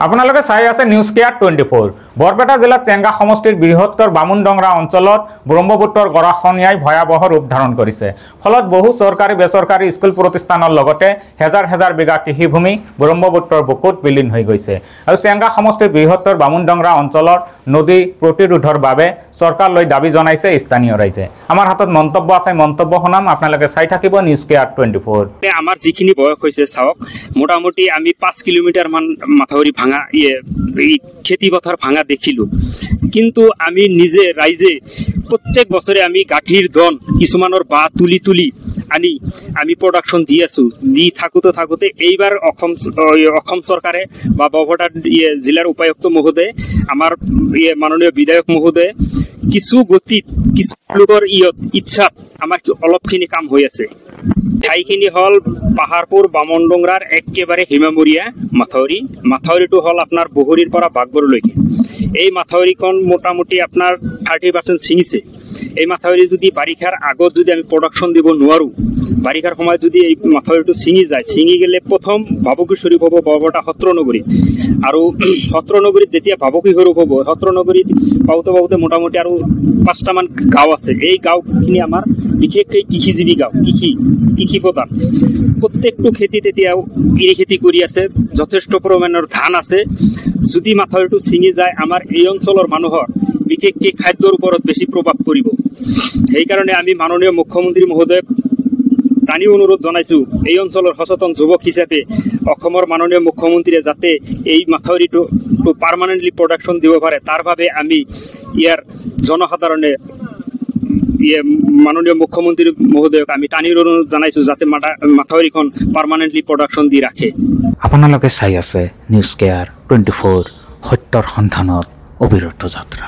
আপোনালোকে চাই আছে নিউজ কেয়াৰ 24 বৰপেটা জিলাত চেঙ্গা সমষ্টিৰ বৃহত্তৰ বামুনডংৰা অঞ্চলত ব্ৰহ্মপুত্ৰৰ গৰাখহনীয়াই ভয়াবহ ৰূপ ধাৰণ কৰিছে। ফলত বহু চৰকাৰী বেচৰকাৰী স্কুল প্ৰতিষ্ঠানৰ লগতে হেজাৰ হেজাৰ বিঘা কৃষিভূমি ব্ৰহ্মপুত্ৰৰ বুকুত বিলীন হৈ গৈছে। আৰু চেঙ্গা সমষ্টিৰ বৃহত্তৰ বামুনডংৰা অঞ্চলৰ নদী প্ৰতিৰোধৰ বাবে চৰকাৰলৈ দাবী জনাইছে স্থানীয় ৰাইজে। আমাৰ হাতত মন্তব্য আছে, মন্তব্য শুনাম, আপোনালোকে চাই থাকিব নিউজ কেয়াৰ 24। আমাৰ যিখিনি বয়স হৈছে চাওক, মোটামুটি আমি 5 কিলোমিটাৰ মান মাথাউৰি ভাঙা খেতি পথাৰ ভাঙা দেখিলো, কিন্তু আমি নিজে ৰাইজে প্ৰত্যেক বছৰে আমি গাঁঠিৰ ধন কিছুমানৰ বা তুলি তুলি আনি আমি প্ৰডাকশ্যন দি আছো। দি থাকোঁতে এইবাৰ অসম চৰকাৰে বা বৰপেটা জিলাৰ উপায়ুক্ত মহোদয়ে, আমাৰ মাননীয় বিধায়ক মহোদয়ে কিছু গতিত কিছু লোকৰ ইচ্ছাত আমাৰ অলপখিনি কাম হৈ আছে। ঠাইখিনি হ'ল পাহাৰপুৰ বামুনডংৰাৰ একেবাৰে হিমামূৰীয়া মাথাউৰিটো হ'ল আপোনাৰ বহৰীৰ পৰা বাঘবৰলৈকে। এই মাথাউৰিখন মোটামুটি আপোনাৰ 30% ছিঙিছে। এই মাথাউৰি যদি বাৰিষাৰ আগত যদি আমি প্ৰডাকশ্যন দিব নোৱাৰোঁ, বাৰিষাৰ সময়ত যদি এই মাথাউৰিটো ছিঙি যায়, ছিঙি গ'লে প্ৰথম ভাবুকি স্বৰূপ হ'ব বৰপেটা সত্ৰ নগৰী। আৰু সত্ৰ নগৰীত যেতিয়া ভাবুকি স্বৰূপ হ'ব, সত্ৰ নগৰীত পাওঁতে মোটামুটি আৰু 5টামান গাঁও আছে। এই গাঁওখিনি আমাৰ বিশেষকৈ কৃষিজীৱী গাঁও, কৃষি প্ৰধান। প্ৰত্যেকটো খেতিত এতিয়াও এৰী খেতি কৰি আছে, যথেষ্ট পৰিমাণৰ ধান আছে। যদি মাথাউৰিটো ছিঙি যায়, আমাৰ এই অঞ্চলৰ মানুহৰ বিশেষকৈ খাদ্যৰ ওপৰত বেছি প্ৰভাৱ পৰিব। সেইকাৰণে আমি মাননীয় মুখ্যমন্ত্ৰী মহোদয়ক টানি অনুৰোধ জনাইছোঁ, এই অঞ্চলৰ সচেতন যুৱক হিচাপে অসমৰ মাননীয় মুখ্যমন্ত্ৰীয়ে যাতে এই মাথাউৰিটো পাৰ্মানেণ্টলি প্ৰডাকশ্যন দিব পাৰে, তাৰ বাবে আমি ইয়াৰ জনসাধাৰণে মাননীয় মুখ্যমন্ত্ৰী মহোদয়ক আমি টানি অনুৰোধ জনাইছোঁ যাতে মাথাউৰিখন পাৰ্মানেণ্টলি প্ৰডাকশ্যন দি ৰাখে। আপোনালোকে চাই আছে নিউজ কেয়াৰ 24, সত্যৰ সন্ধানত অবিৰত যাত্ৰা।